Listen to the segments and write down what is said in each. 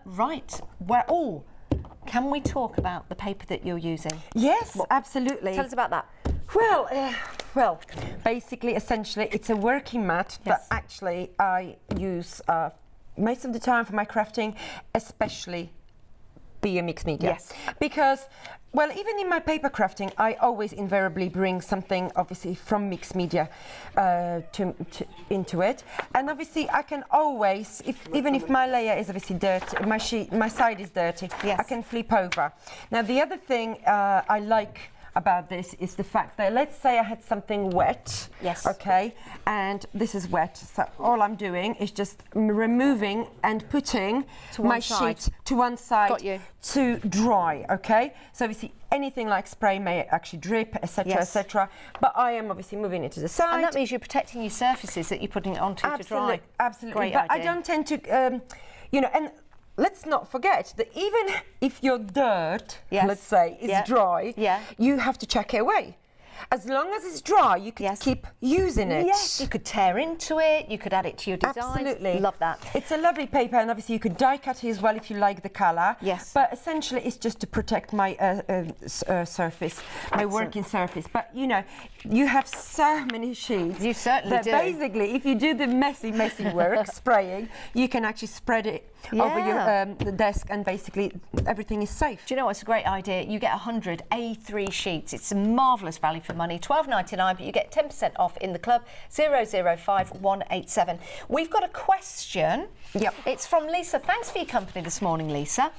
Right. Can we talk about the paper that you're using? Yes, absolutely. Tell us about that. Well, basically, essentially, it's a working mat that Yes. actually I use most of the time for my crafting, especially via mixed media. Yes. Because, well, even in my paper crafting, I always invariably bring something, obviously, from mixed media into it. And obviously, I can always, even if my layer is obviously dirty, my side is dirty, Yes. I can flip over. Now, the other thing I like about this is the fact that, let's say I had something wet, Yes. okay, and this is wet, so all I'm doing is just removing and putting To one my side. sheet to one side Got you. to dry, okay? So obviously anything like spray may actually drip, etc., Yes. etc., but I am obviously moving it to the side. And that means you're protecting your surfaces that you're putting it onto to dry. Absolutely. Great But idea. I don't tend to, and let's not forget that even if your dirt, Yes. let's say, is Yeah. dry, Yeah. you have to chuck it away. As long as it's dry, you can Yes. keep using it. Yes, you could tear into it, you could add it to your designs. Absolutely. Love that. It's a lovely paper, and obviously you could die cut it as well if you like the colour. Yes. But essentially it's just to protect my surface, my Excellent. working surface. But you have so many sheets. You certainly that do. basically, if you do the messy work, spraying, you can actually spread it over your the desk, and basically everything is safe. Do you know what's a great idea? You get 100 A3 sheets. It's a marvellous value for money, $12.99, but you get 10% off in the club, 005187. We've got a question. Yep. It's from Lisa. Thanks for your company this morning, Lisa.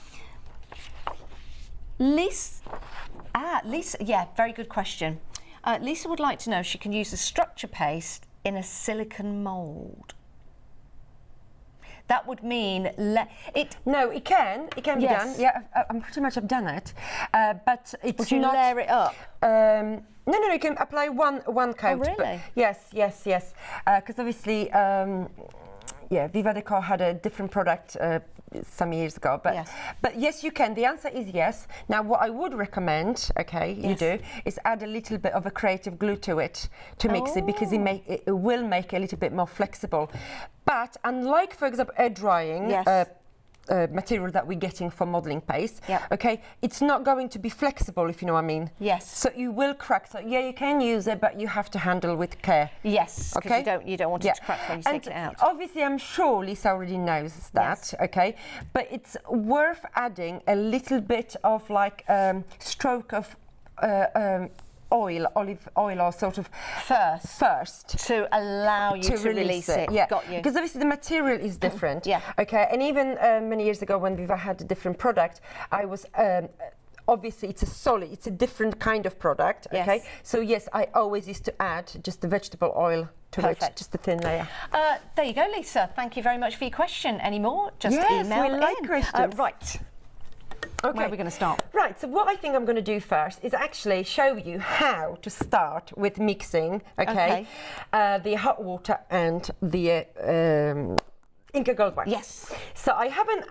Lisa, yeah, very good question. Lisa would like to know if she can use the structure paste in a silicone mould. That would mean No, it can be Yes. done. Yeah, I'm pretty much have done it, but it's would you not. layer it up? No, you can apply one coat. really? But yes. Because obviously, Viva Decor had a different product some years ago. But yes, you can. The answer is yes. Now, what I would recommend, you do, is add a little bit of a creative glue to it to mix it, because it will make it a little bit more flexible. But unlike, for example, air drying, Yes. material that we're getting for modelling paste, Yep. it's not going to be flexible, if you know what I mean. Yes. So you will crack. So you can use it, but you have to handle with care. Yes, because you don't want it to crack when you take it out. Obviously, I'm sure Lisa already knows that, but it's worth adding a little bit of stroke of olive oil, or sort of first to allow you to release it. Yeah, Got you. because obviously the material is different. Yeah. Okay, and even many years ago when Viva had a different product, I was. Obviously, it's a different kind of product, Yes. okay? So yes, I always used to add just the vegetable oil to it, Perfect. just a thin layer. There you go, Lisa. Thank you very much for your question. Any more? Just Yes, email we like in. questions. Right. Okay. Where are we going to start? Right, so what I think I'm going to do first is actually show you how to start with mixing, the hot water and the Inca Gold Wax. Yes. So I haven't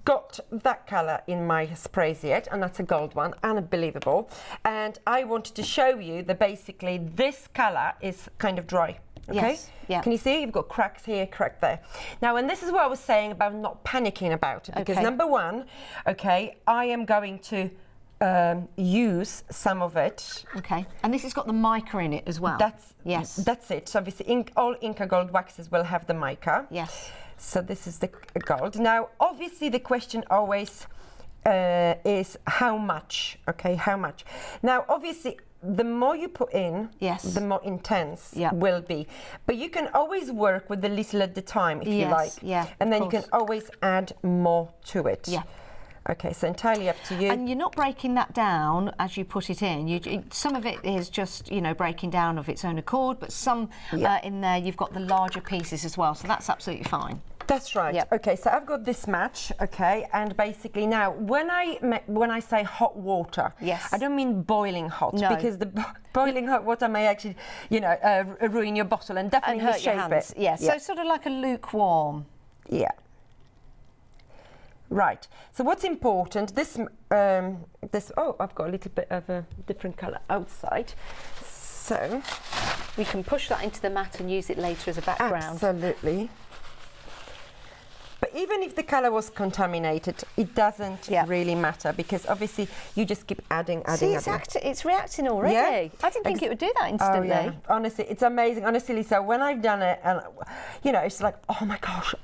got that colour in my sprays yet, and that's a gold one, unbelievable. And I wanted to show you that basically this colour is kind of dry. Okay? Yes, yeah. Can you see? You've got cracks here, crack there. Now, and this is what I was saying about not panicking about it, because number one, I am going to use some of it. Okay. And this has got the mica in it as well. That's it. So obviously, all Inca Gold waxes will have the mica. Yes. So this is the gold. Now, obviously, the question always is how much? Okay, how much? Now, obviously, the more you put in, the more intense will be. But you can always work with a little at the time if you like. Yeah, and then you can always add more to it. Yeah. Okay, so entirely up to you. And you're not breaking that down as you put it in. Some of it is just, breaking down of its own accord, but some in there you've got the larger pieces as well, so that's absolutely fine. That's right. Yep. Okay, so I've got this match, and basically now when I say hot water, I don't mean boiling hot, because the boiling hot water may actually, ruin your bottle and definitely hurt your shape hands. it. Yeah, so sort of like a lukewarm. Yeah. Right. So what's important? I've got a little bit of a different colour outside. So we can push that into the mat and use it later as a background. Absolutely. But even if the color was contaminated, it doesn't really matter, because obviously you just keep adding. See, it's reacting already. Yeah. I didn't think it would do that instantly. Oh, yeah. Honestly, it's amazing. Honestly, Lisa, when I've done it, and you know, it's like, oh my gosh,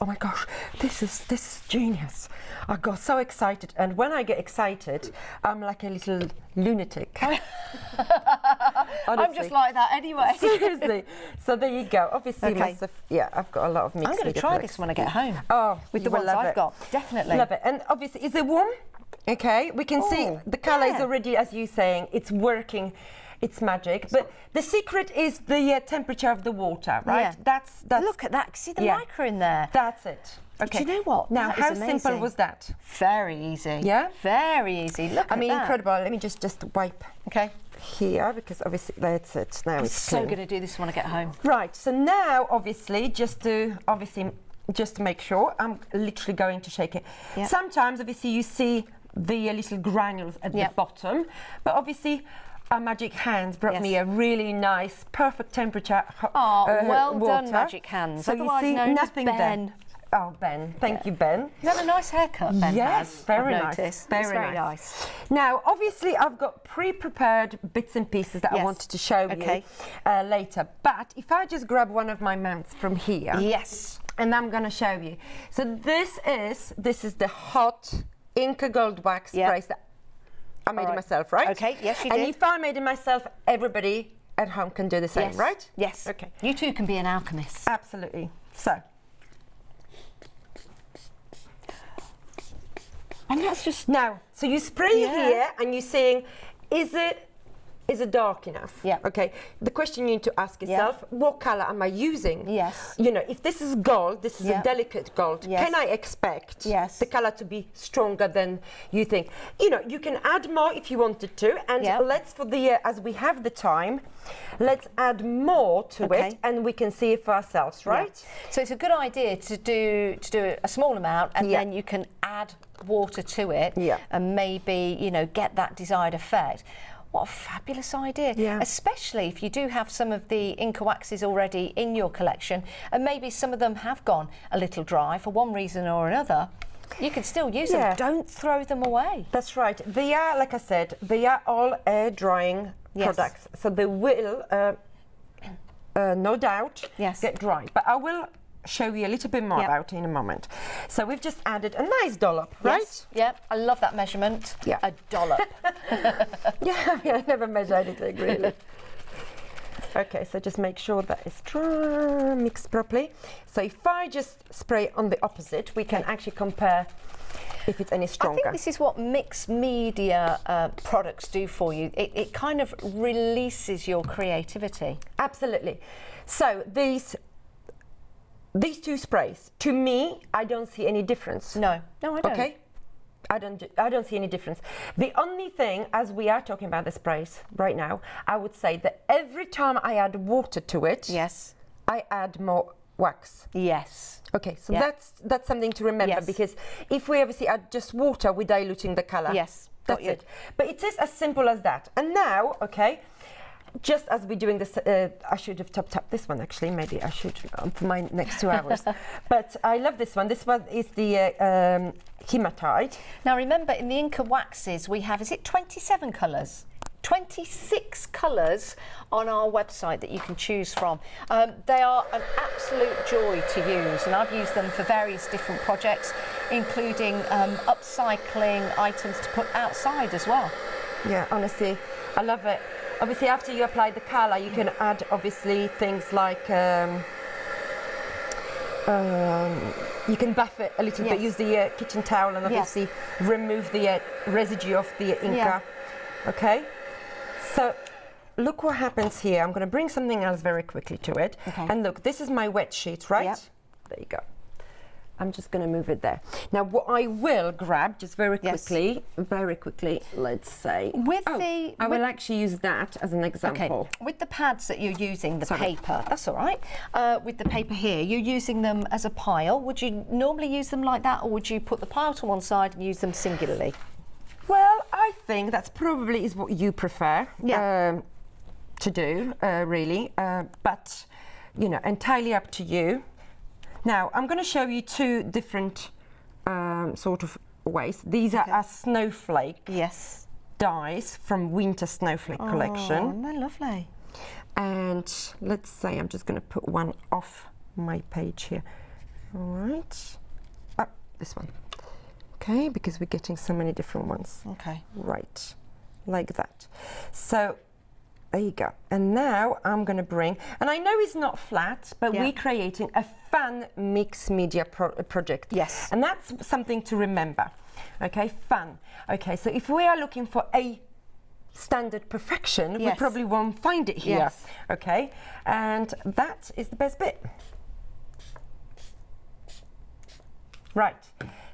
this is genius. I got so excited, and when I get excited, I'm like a little lunatic. I'm just like that anyway. Seriously. So there you go. Obviously, I've got a lot of mixed. I'm going to try this when I get home. Oh, with the ones I've got, definitely. Love it. And obviously, is it warm? Okay, we can see the colour is already, as you're saying, it's working. It's magic. But the secret is the temperature of the water, right? Yeah. That's Look at that. See the mica in there. That's it. Okay. Do you know what? Now, that how is amazing. simple was that? Very easy. Yeah? Very easy. Look at that. I mean, incredible. Let me just wipe here, because obviously that's it. Now it's so clean. going to do this when I get home. Right. So now, obviously, just to make sure, I'm literally going to shake it. Yep. Sometimes, obviously, you see the little granules at the bottom, but obviously, our magic hands brought me a really nice, perfect temperature. Well water. done, Magic Hands. So Otherwise you see known nothing as Ben. there. Oh, Ben. Thank you, Ben. You have a nice haircut, Ben. Yes, very nice. It's Very nice. Now, obviously, I've got pre-prepared bits and pieces that I wanted to show you later. But if I just grab one of my mounts from here. Yes. And I'm going to show you. So this is the hot Inca Gold Wax sprays that I made it myself, right? Okay, yes, you did. And if I made it myself, everybody at home can do the same, right? Yes. Okay. You too can be an alchemist. Absolutely. So. And that's just... Now, so you spray here and you're saying, is it dark enough? Yeah. Okay. The question you need to ask yourself, what color am I using? Yes. You know, if this is gold, this is a delicate gold, can I expect the color to be stronger than you think? You know, you can add more if you wanted to, and let's, for the as we have the time, let's add more to it, and we can see it for ourselves, right? Yeah. So it's a good idea to do a small amount, and then you can add water to it, and maybe, you know, get that desired effect. What a fabulous idea, especially if you do have some of the Inca waxes already in your collection, and maybe some of them have gone a little dry for one reason or another. You can still use them. Don't throw them away. That's right. They are, like I said, they are all air drying products, so they will, no doubt, get dry. But I will show you a little bit more about it in a moment. So we've just added a nice dollop, right? Yeah, I love that measurement. Yeah. A dollop. I never measure anything, really. Okay, so just make sure that it's dry, mixed properly. So if I just spray on the opposite, we can actually compare if it's any stronger. I think this is what mixed media products do for you. It kind of releases your creativity. Absolutely. So these two sprays, to me, I don't see any difference. No, I don't. Okay, I don't see any difference. The only thing, as we are talking about the sprays right now, I would say that every time I add water to it, I add more wax. Yes. Okay, so that's something to remember, because if we obviously add just water, we're diluting the color. Yes, that's it. But it is as simple as that. And now, just as we're doing this, I should have topped up this one, actually. Maybe I should for my next 2 hours. But I love this one. This one is the hematite. Now, remember, in the Inca waxes, we have, is it 27 colours? 26 colours on our website that you can choose from. They are an absolute joy to use, and I've used them for various different projects, including upcycling items to put outside as well. Yeah, honestly, I love it. Obviously, after you apply the colour, you can add, obviously, things like you can buff it a little bit, use the kitchen towel, and obviously remove the residue of the Inca. Okay? So, look what happens here. I'm going to bring something else very quickly to it. And look, this is my wet sheet, right? There you go. I'm just going to move it there. Now, what I will grab, just very quickly, let's say. I will actually use that as an example. Okay. With the pads that you're using, the paper, that's all right. With the paper here, you're using them as a pile. Would you normally use them like that, or would you put the pile to one side and use them singularly? Well, I think that's probably is what you prefer to do, really. But, you know, entirely up to you. Now, I'm going to show you two different sort of ways. These are our snowflake yes. dies from Winter Snowflake collection. Oh, they're lovely. And let's say I'm just going to put one off my page here. All right. Oh, this one. Okay, because we're getting so many different ones. Okay. Right, like that. So there you go. And now I'm going to bring, and I know it's not flat, but we're creating a fun mixed media project. Yes. And that's something to remember. Okay, fun. Okay, so if we are looking for a standard perfection, we probably won't find it here. Yes. Okay, and that is the best bit. Right.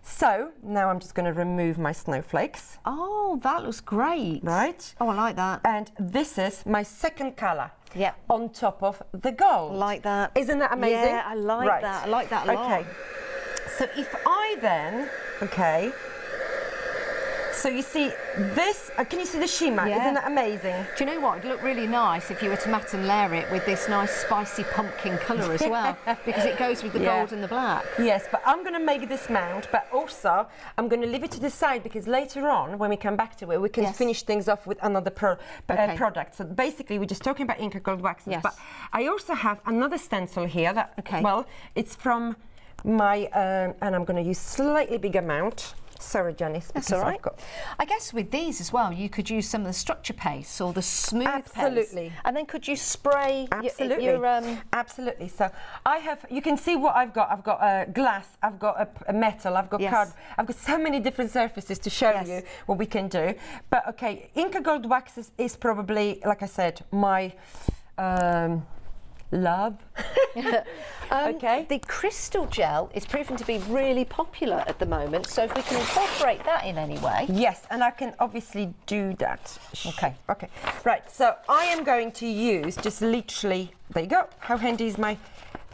So now I'm just going to remove my snowflakes. Oh, that looks great. Right. Oh, I like that. And this is my second colour. Yeah. On top of the gold. Like that. Isn't that amazing? Yeah, I like that. I like that a lot. Okay. So if I then, okay. So you see this, can you see the shimmer? Yeah. Isn't that amazing? Do you know what? It'd look really nice if you were to matte and layer it with this nice spicy pumpkin colour as well, because it goes with the gold and the black. Yes, but I'm going to make this mount, but also I'm going to leave it to the side because later on, when we come back to it, we can finish things off with another product. So basically, we're just talking about Inca Gold waxes, but I also have another stencil here that, well, it's from my, and I'm going to use slightly bigger mount. Sorry, Janice. That's all right. I guess with these as well, you could use some of the structure paste or the smooth paste. And then could you spray your Absolutely. So I have, you can see what I've got. I've got a glass, I've got a metal, I've got card. I've got so many different surfaces to show you what we can do. But okay, Inca Gold Wax is probably, like I said, my love. Okay. The crystal gel is proven to be really popular at the moment, so if we can incorporate that in any way. Yes, and I can obviously do that. Okay. Right, so I am going to use just literally, there you go. How handy is my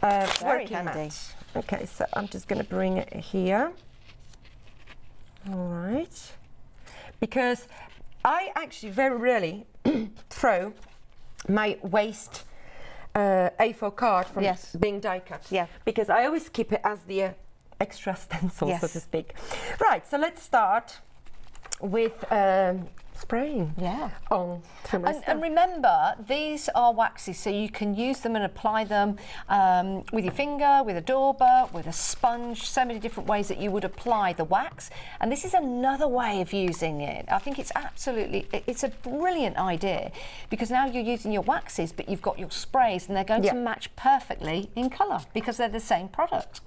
working mat? Okay, so I'm just going to bring it here. All right. Because I actually very rarely throw my waste A4 card from being die cut. Yeah. Because I always keep it as the extra stencil, so to speak. Right, so let's start with spraying on through my stuff. And remember, these are waxes, so you can use them and apply them with your finger, with a dauber, with a sponge, so many different ways that you would apply the wax. And this is another way of using it. I think it's it's a brilliant idea, because now you're using your waxes, but you've got your sprays, and they're going to match perfectly in colour, because they're the same product.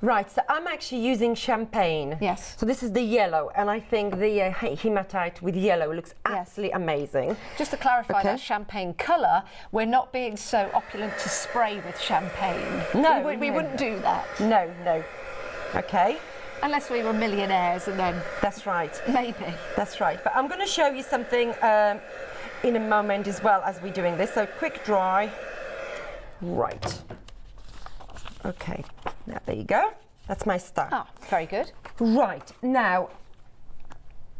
Right, so I'm actually using champagne. Yes. So this is the yellow, and I think the hematite with yellow looks absolutely amazing. Just to clarify that champagne colour, we're not being so opulent to spray with champagne. No. We wouldn't do that. No. Okay. Unless we were millionaires, and then... That's right. Maybe. That's right. But I'm going to show you something in a moment as well as we're doing this. So quick dry. Right. Okay, now there you go. That's my start. Oh, very good. Right, now,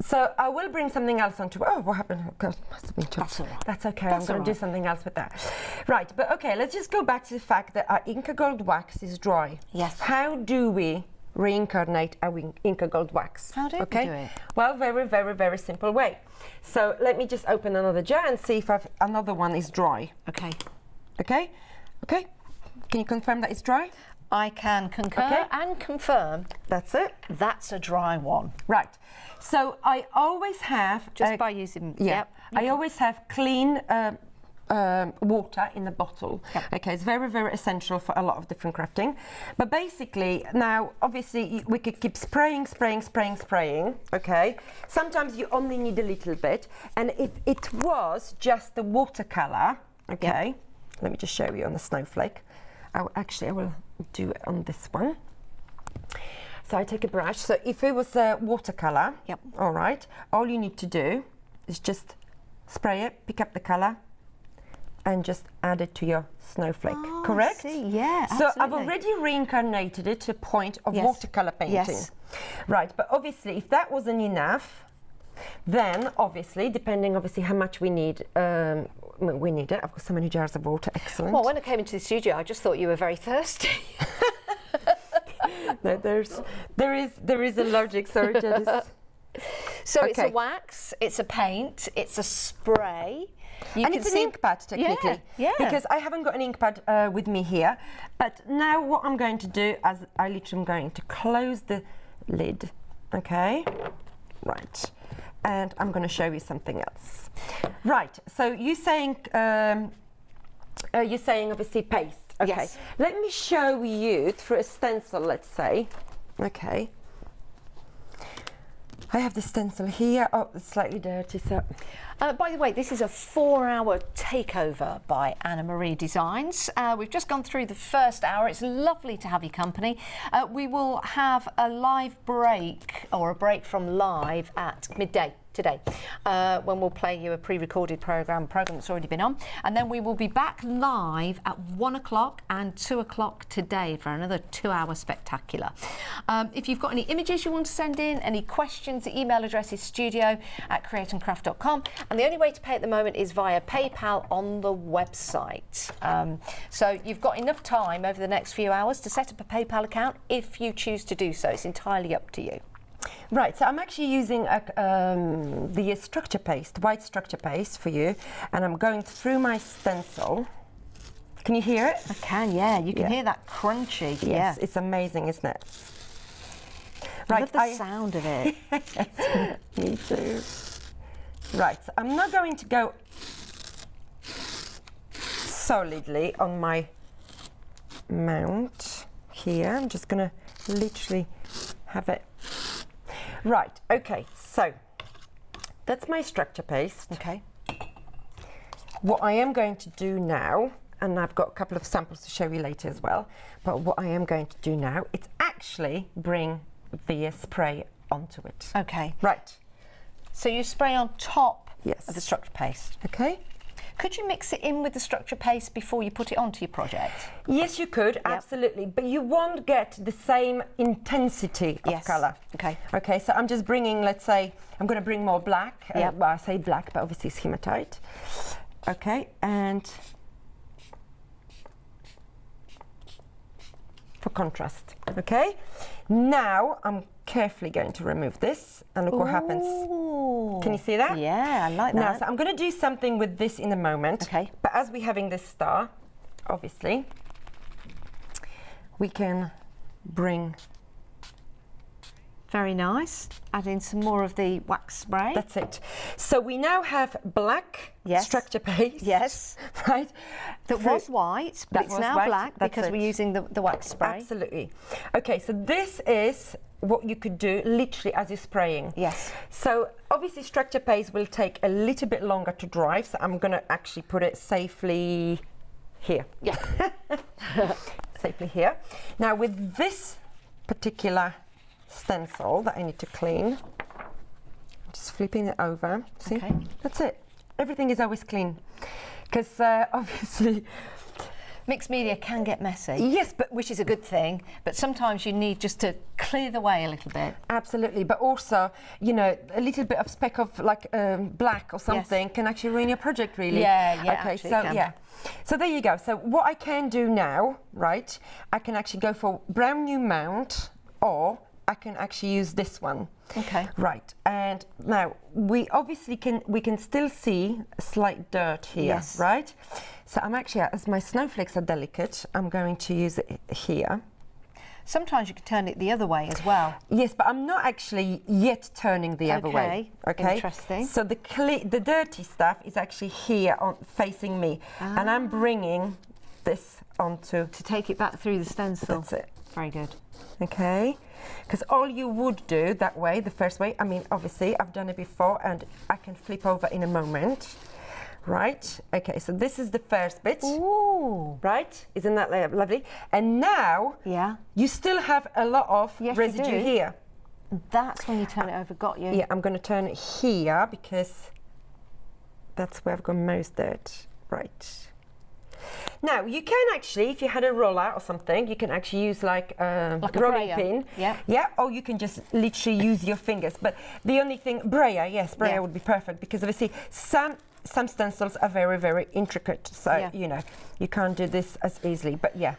so I will bring something else onto. Oh, what happened? Oh, God, must have been too. That's all right. That's okay. I'm going to do something else with that. Right, but okay, let's just go back to the fact that our Inca Gold Wax is dry. Yes. How do we reincarnate our Inca Gold Wax? How do we do it? Well, very, very, very simple way. So let me just open another jar and see if another one is dry. Okay. Okay? Okay. Can you confirm that it's dry? I can concur and confirm. That's it. That's a dry one. Right. So I always have... Just by using... I always have clean water in the bottle. Okay, it's very, very essential for a lot of different crafting. But basically, now, obviously, we could keep spraying. Okay. Sometimes you only need a little bit. And if it was just the watercolor, okay, let me just show you on the snowflake. I will do it on this one. So I take a brush. So if it was a watercolor, all right, all you need to do is just spray it, pick up the color, and just add it to your snowflake. Correct? I see. Yeah, so absolutely. I've already reincarnated it to a point of watercolor painting. Yes. Right, but obviously, if that wasn't enough, then obviously, depending obviously how much we need it. I've got so many jars of water. Excellent. Well, when I came into the studio, I just thought you were very thirsty. No, there is a logic. Sorry, Janice. So it's a wax, it's a paint, it's a spray. And it's an ink pad, technically. Yeah. Because I haven't got an ink pad with me here. But now what I'm going to do is I literally am going to close the lid. Okay? Right. And I'm going to show you something else. Right. So you're saying obviously paste. Okay. Yes. Let me show you through a stencil, let's say. Okay. I have the stencil here. Oh, it's slightly dirty, so... By the way, this is a 4-hour takeover by Anna Marie Designs. We've just gone through the first hour. It's lovely to have your company. We will have a live break, or a break from live at midday today, when we'll play you a pre-recorded program that's already been on, and then we will be back live at 1 o'clock and 2 o'clock today for another 2-hour spectacular. If you've got any images you want to send in, any questions, the email address is studio@createandcraft.com, and the only way to pay at the moment is via PayPal on the website. So you've got enough time over the next few hours to set up a PayPal account if you choose to do so. It's entirely up to you. Right, so I'm actually using the structure paste, white structure paste for you, and I'm going through my stencil. Can you hear it? I can, yeah. You can hear that crunchy. Yes, it's amazing, isn't it? I love the sound of it. Me too. Right, so I'm not going to go solidly on my mount here. I'm just going to literally have it. Right, okay, so that's my structure paste. Okay. What I am going to do now, and I've got a couple of samples to show you later as well, but what I am going to do now, it's actually bring the spray onto it. Okay. Right. So you spray on top Yes. of the structure paste. Okay. Could you mix it in with the structure paste before you put it onto your project? Yes, you could, absolutely, but you won't get the same intensity of colour. Okay. Okay, so I'm just bringing, let's say, I'm going to bring more black. Well, I say black, but obviously it's hematite. Okay, and for contrast. Okay, now I'm carefully going to remove this, and look what happens. Can you see that? Yeah, I like that. Now, so I'm going to do something with this in a moment. Okay. But as we're having this star, obviously, we can bring... Very nice. Add in some more of the wax spray. That's it. So we now have black structure paste. Yes. Right? That was white, but it's now black because we're using the wax spray. Absolutely. Okay, so this is what you could do literally as you're spraying. Yes. So obviously structure paste will take a little bit longer to dry, so I'm going to actually put it safely here. Yeah. Safely here. Now with this particular stencil that I need to clean, I'm just flipping it over. See? Okay. That's it. Everything is always clean. Because obviously... Mixed media can get messy. Yes, but which is a good thing, but sometimes you need just to clear the way a little bit. Absolutely, but also, you know, a little bit of speck of like black or something can actually ruin your project, really. Yeah, okay, so so there you go. So what I can do now, right, I can actually go for brand new mount, or I can actually use this one. Okay. Right, and now we obviously can still see a slight dirt here, right? So I'm actually, as my snowflakes are delicate, I'm going to use it here. Sometimes you can turn it the other way as well. Yes, but I'm not actually yet turning the other way. Okay, interesting. So the dirty stuff is actually here facing me, and I'm bringing this onto... To take it back through the stencil. That's it. Very good. Okay, because all you would do that way, the first way, I mean, obviously, I've done it before, and I can flip over in a moment. Right, okay, so this is the first bit. Ooh. Right, isn't that lovely? And now, you still have a lot of residue here. That's when you turn it over, got you. Yeah, I'm going to turn it here because that's where I've got most dirt. Right. Now, you can actually, if you had a roller or something, you can actually use like a rolling pin. Yeah, or you can just literally use your fingers. But the only thing, brayer would be perfect, because obviously some some stencils are very, very intricate, so you know, you can't do this as easily, but yeah.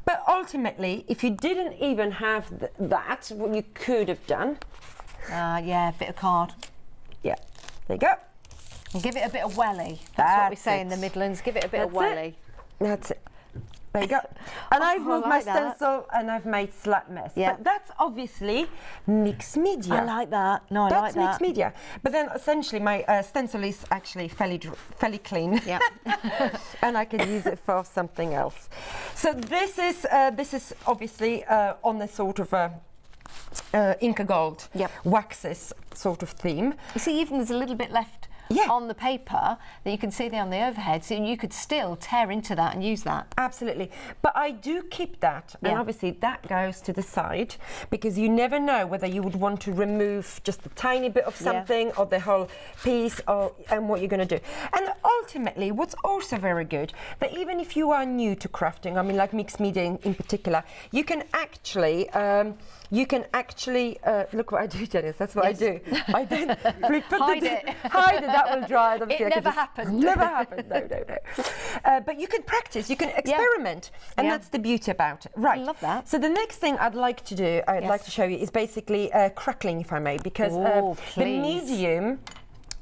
But ultimately, if you didn't even have that, what you could have done... yeah, a bit of card. Yeah, there you go. And give it a bit of welly. That's what we say in the Midlands, give it a bit of welly. That's it. There you go. And I've moved my stencil and I've made slap mess. Yeah. But that's obviously mixed media. I like that. No, I like that. That's mixed media. But then essentially my stencil is actually fairly clean. Yeah. And I can use it for something else. So this is obviously on the sort of Inca Gold waxes sort of theme. You see, even there's a little bit left on the paper that you can see there on the overhead, so you could still tear into that and use that. Absolutely. But I do keep that, and obviously that goes to the side, because you never know whether you would want to remove just a tiny bit of something or the whole piece, and what you're going to do. And ultimately, what's also very good, that even if you are new to crafting, I mean like mixed media in particular, you can actually look what I do, Janice. That's what I do. I then hide it. That will dry. It never happened. Never happened. No. But you can practice. You can experiment, and that's the beauty about it. Right. I love that. So the next thing I'd like to do, I'd like to show you, is basically crackling, if I may, because the medium.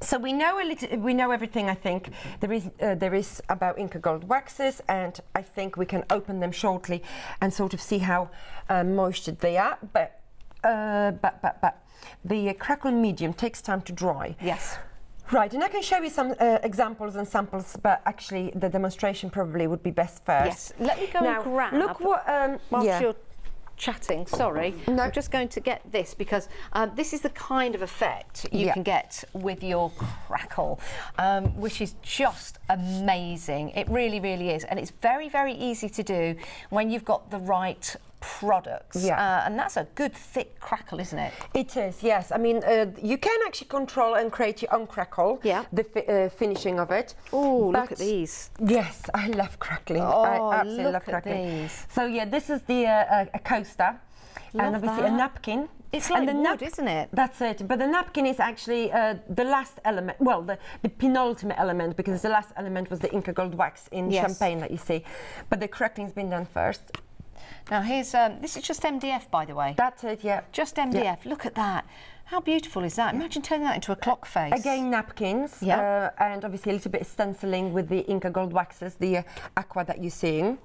So we know everything. I think there is about Inca Gold waxes, and I think we can open them shortly and sort of see how moistured they are. But the crackle medium takes time to dry. Yes. Right, and I can show you some examples and samples, but actually the demonstration probably would be best first. Yes. Let me go and grab. Look what. Whilst you're chatting, sorry. No. I'm just going to get this, because this is the kind of effect you can get with your crackle, which is just amazing. It really, really is. And it's very, very easy to do when you've got the right products. And that's a good thick crackle, isn't it? It is, yes. I mean, you can actually control and create your own crackle, the finishing of it. Oh, look at these. Yes, I love crackling. Oh, I absolutely love crackling. These. So yeah, this is the a coaster, and obviously a napkin. It's like wood, isn't it? That's it. But the napkin is actually the last element, well, the penultimate element, because the last element was the Inca Gold wax in champagne that you see. But the crackling's been done first. Now here's, this is just MDF, by the way. That's it, yeah. Just MDF, look at that. How beautiful is that? Imagine turning that into a clock face. Again, napkins, and obviously a little bit of stenciling with the Inca Gold waxes, the aqua that you're seeing.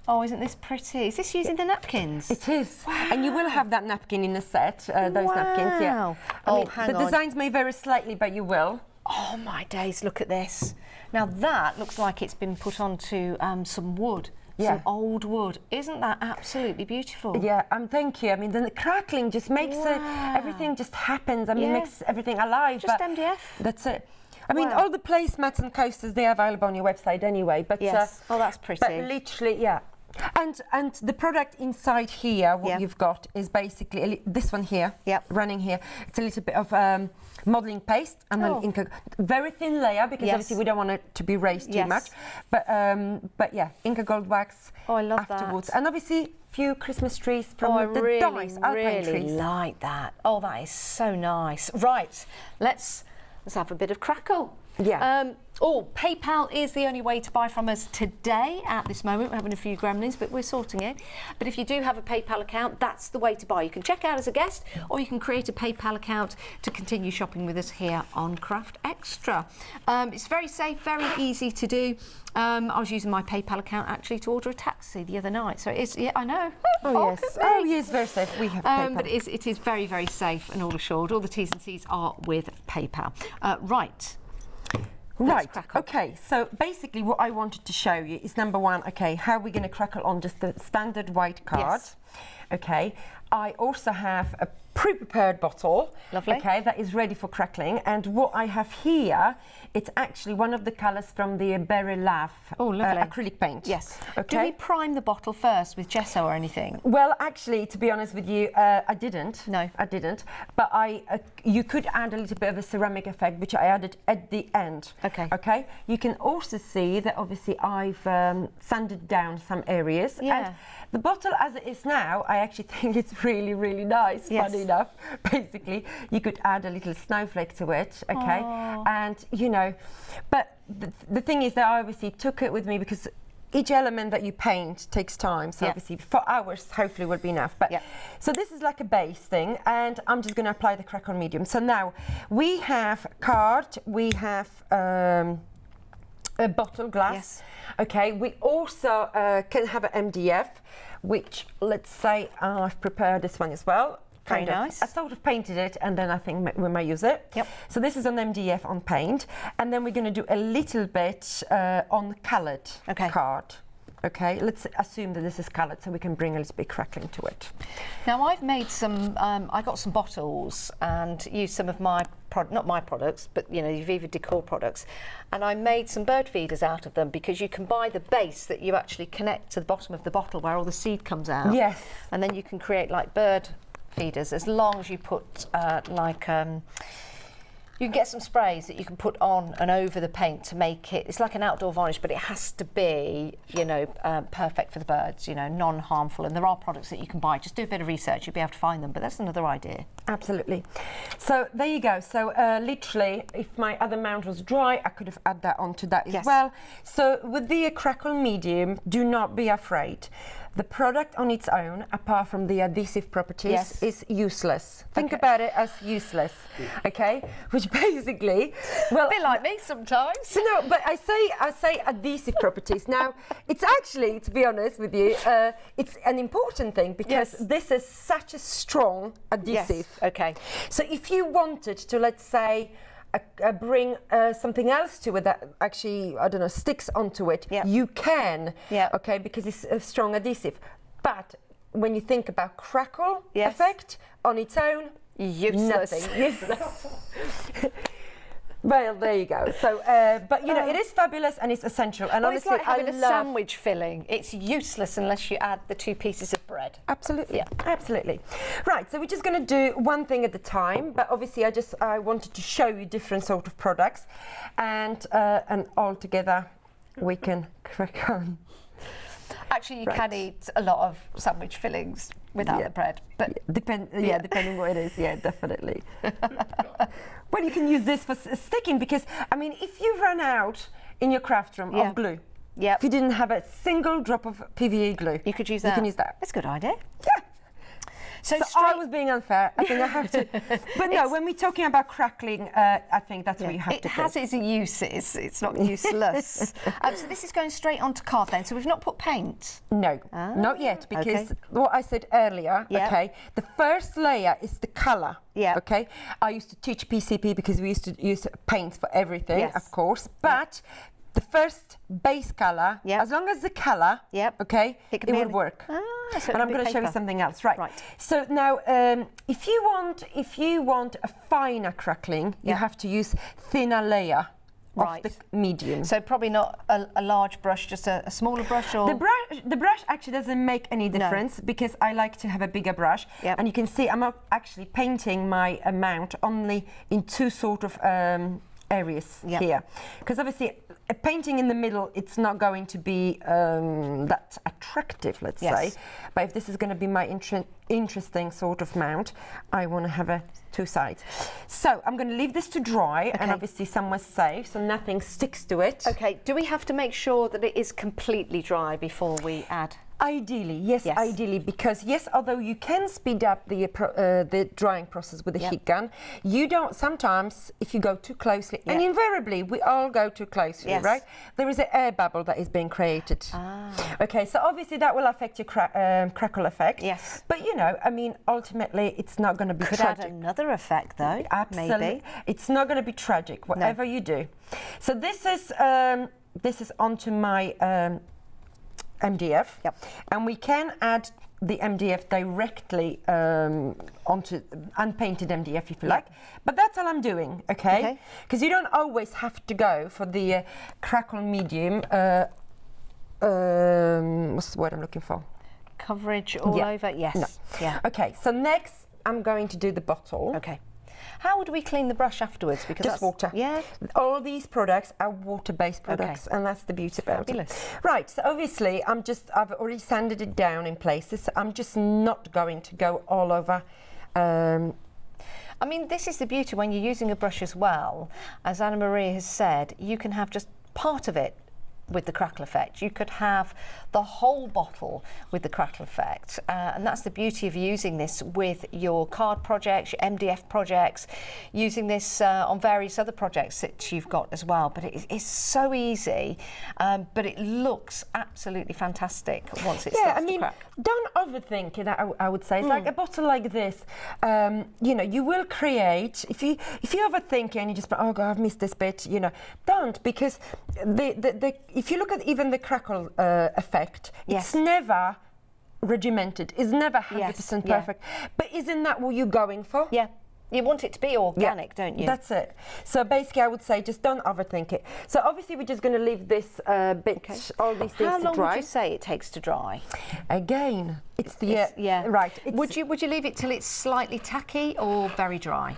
Oh, isn't this pretty? Is this using the napkins? It is. Wow. And you will have that napkin in the set, those napkins, yeah. I mean, hang on. The designs may vary slightly, but you will. Oh, my days, look at this. Now, that looks like it's been put onto some wood. Some old wood. Isn't that absolutely beautiful? Yeah, thank you. I mean, the crackling just makes everything just happens. I mean, makes everything alive. Just MDF. That's it. I mean, all the placemats and coasters, they're available on your website anyway. But yes. Oh, that's pretty. But literally, And the product inside here, what you've got is basically this one here, running here. It's a little bit of modelling paste and then Inca, very thin layer, because obviously we don't want it to be raised too much. But yeah, Inca Gold wax afterwards. That. And obviously few Christmas trees from the dice, alpine trees. I really like that. Oh, that is so nice. Right, let's have a bit of crackle. Yeah. PayPal is the only way to buy from us today at this moment. We're having a few gremlins, but we're sorting it. But if you do have a PayPal account, that's the way to buy. You can check out as a guest, or you can create a PayPal account to continue shopping with us here on Craft Extra. It's very safe, very easy to do. I was using my PayPal account actually to order a taxi the other night. So it's, I know. Oh yes, very safe. We have PayPal. But it is very, very safe and all assured. All the T's and C's are with PayPal. Right. Right, okay, so basically what I wanted to show you is, number one, okay, how we're going to crackle on just the standard white card. Yes. Okay, I also have a pre-prepared bottle. Lovely. Okay, that is ready for crackling. And what I have here, it's actually one of the colours from the Berry Laugh acrylic paint. Yes. Okay. Do we prime the bottle first with gesso or anything? Well, actually, to be honest with you, I didn't. No. I didn't. But you could add a little bit of a ceramic effect, which I added at the end. Okay. Okay. You can also see that obviously I've sanded down some areas. Yeah. And the bottle as it is now, I actually think it's really, really nice. Yes. Funny enough, basically, you could add a little snowflake to it, okay? Aww. And, you know, but the thing is that I obviously took it with me because each element that you paint takes time, so obviously 4 hours hopefully will be enough. But so this is like a base thing, and I'm just going to apply the crackle medium. So now we have card, we have a bottle glass. Okay, we also can have an MDF, which let's say I've prepared this one as well. Very nice. I sort of painted it, and then I think we may use it. Yep. So this is on MDF on paint, and then we're going to do a little bit on coloured card. Okay, let's assume that this is coloured, so we can bring a little bit crackling to it. Now I've made some. I got some bottles and used some of my not my products, but you know, Viva Decor products, and I made some bird feeders out of them because you can buy the base that you actually connect to the bottom of the bottle where all the seed comes out. Yes. And then you can create like bird feeders as long as you put you can get some sprays that you can put on and over the paint to make it, it's like an outdoor varnish, but it has to be, you know, perfect for the birds, you know, non-harmful. And there are products that you can buy. Just do a bit of research, you'll be able to find them, but that's another idea. Absolutely. So there you go. So literally, if my other mount was dry, I could have added that onto that as well. So with the crackle medium, do not be afraid. The product on its own, apart from the adhesive properties, is useless. Think about it as useless, okay? Which basically, well, a bit like me sometimes. No, but I say adhesive properties. Now, it's actually, to be honest with you, it's an important thing because this is such a strong adhesive. Yes. Okay. So if you wanted to, let's say, bring something else to it that actually, I don't know, sticks onto it, you can, okay, because it's a strong adhesive. But when you think about crackle effect on its own, useless. Nothing. Useless. Well, there you go. So, but you know, it is fabulous and it's essential. And it's like having a sandwich filling. It's useless unless you add the 2 pieces of bread. Absolutely. Yeah. Absolutely. Right. So we're just going to do one thing at a time. But obviously, I wanted to show you different sort of products, and all together we can crack on. Actually, you can eat a lot of sandwich fillings without the bread, but depending what it is, definitely. Well, you can use this for sticking because, I mean, if you run out in your craft room of glue, if you didn't have a single drop of PVA glue, you could use that. You can use that. That's a good idea. Yeah. So I was being unfair. I think I have to. But no, when we're talking about crackling, I think that's what you have to do. It has its uses. It's not useless. So this is going straight onto card then. So we've not put paint? No, not yet, because what I said earlier, the first layer is the colour. Yeah. Okay. I used to teach PCP because we used to use paints for everything, of course. But the first base colour, as long as the colour, okay, it will work. So and I'm going to show you something else. Right. So now, if you want a finer crackling, you have to use thinner layer of the medium. So probably not a large brush, just a smaller brush, or the brush actually doesn't make any difference because I like to have a bigger brush. And you can see I'm actually painting my mount only in 2 sort of areas here, because obviously a painting in the middle, it's not going to be that attractive, let's say. But if this is going to be my interesting sort of mount, I want to have 2 sides. So I'm going to leave this to dry and obviously somewhere safe so nothing sticks to it. Okay, do we have to make sure that it is completely dry before we add? Ideally, yes, ideally, because although you can speed up the drying process with the heat gun, you don't. Sometimes, if you go too closely, and invariably we all go too closely, right? There is an air bubble that is being created. Okay, so obviously that will affect your crackle effect. Yes, but you know, I mean, ultimately, it's not going to be tragic. Add another effect, though. Absolutely, maybe. It's not going to be tragic, whatever you do. So this is onto my. MDF, and we can add the MDF directly onto unpainted MDF if you like, but that's all I'm doing, okay? Because you don't always have to go for the crackle medium. What's the word I'm looking for? Coverage all over, yes. No. Okay, so next I'm going to do the bottle. Okay. How would we clean the brush afterwards? Because just water. Yeah. All these products are water-based products, and that's the beauty about it. Right. So obviously, I've already sanded it down in places. So I'm just not going to go all over I mean, this is the beauty when you're using a brush as well. As Anna Maria has said, you can have just part of it with the crackle effect. You could have the whole bottle with the crackle effect, and that's the beauty of using this with your card projects, your MDF projects, using this on various other projects that you've got as well. But it's so easy, but it looks absolutely fantastic once it starts to crack. Don't overthink it. I would say it's like a bottle like this. You know, you will create. If you overthink it and you just, oh God, I've missed this bit. You know, don't, because if you look at even the crackle effect, it's never regimented. It's never 100% perfect. But isn't that what you're going for? Yeah. You want it to be organic, don't you? That's it. So basically, I would say just don't overthink it. So obviously, we're just going to leave this bit, all these things to dry. How long would you say it takes to dry? Again, it's the right. Would you leave it till it's slightly tacky or very dry?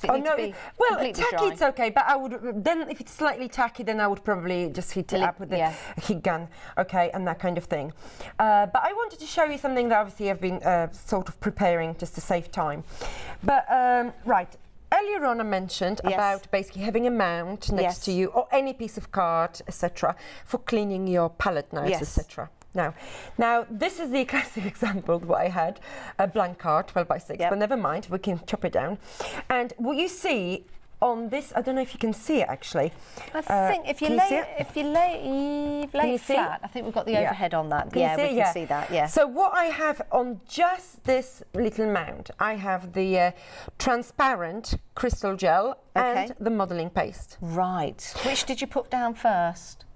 Oh no! Well, tacky it's okay, but I would then if it's slightly tacky, then I would probably just heat it up with the heat gun, okay, and that kind of thing. But I wanted to show you something that obviously I've been sort of preparing just to save time. But right. Earlier on I mentioned about basically having a mount next to you or any piece of card, etc., for cleaning your palette knives, etc. Now, this is the classic example of what I had, a blank card, 12 by 6, but never mind, we can chop it down. And what you see on this, I don't know if you can see it actually. I think if you lay it flat, I think we've got the overhead on that. We can see that, So what I have on just this little mount, I have the transparent crystal gel and the modelling paste. Right. Which did you put down first?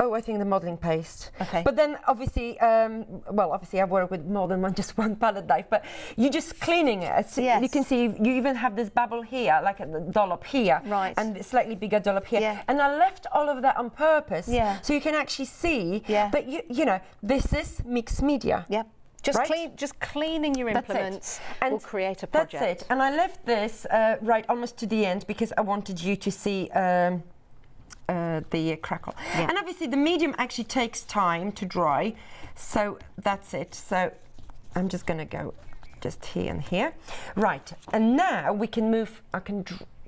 Oh, I think the modelling paste. Okay. But then obviously, obviously I work with more than just one palette knife, but you're just cleaning it. You can see you even have this bubble here, like a dollop here, and a slightly bigger dollop here. Yeah. And I left all of that on purpose, so you can actually see that you know this is mixed media. Yeah. Just cleaning your implements will create a project. That's it. And I left this right almost to the end because I wanted you to see. The crackle. And obviously the medium actually takes time to dry, so that's it. So I'm just going to go just here and here. Right, and now we can move, I can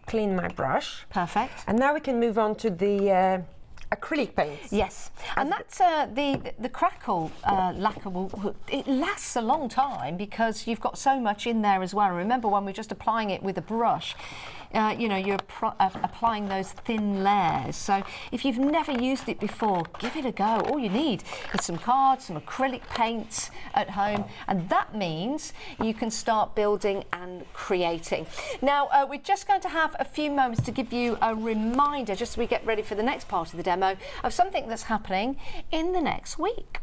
clean my brush. Perfect. And now we can move on to the acrylic paints. Yes, and that's the crackle lacquer. It lasts a long time because you've got so much in there as well. Remember when we're just applying it with a brush, you know, you're applying those thin layers. So if you've never used it before, give it a go. All you need is some cards, some acrylic paints at home, and that means you can start building and creating. Now, we're just going to have a few moments to give you a reminder, just as we get ready for the next part of the demo, of something that's happening in the next week.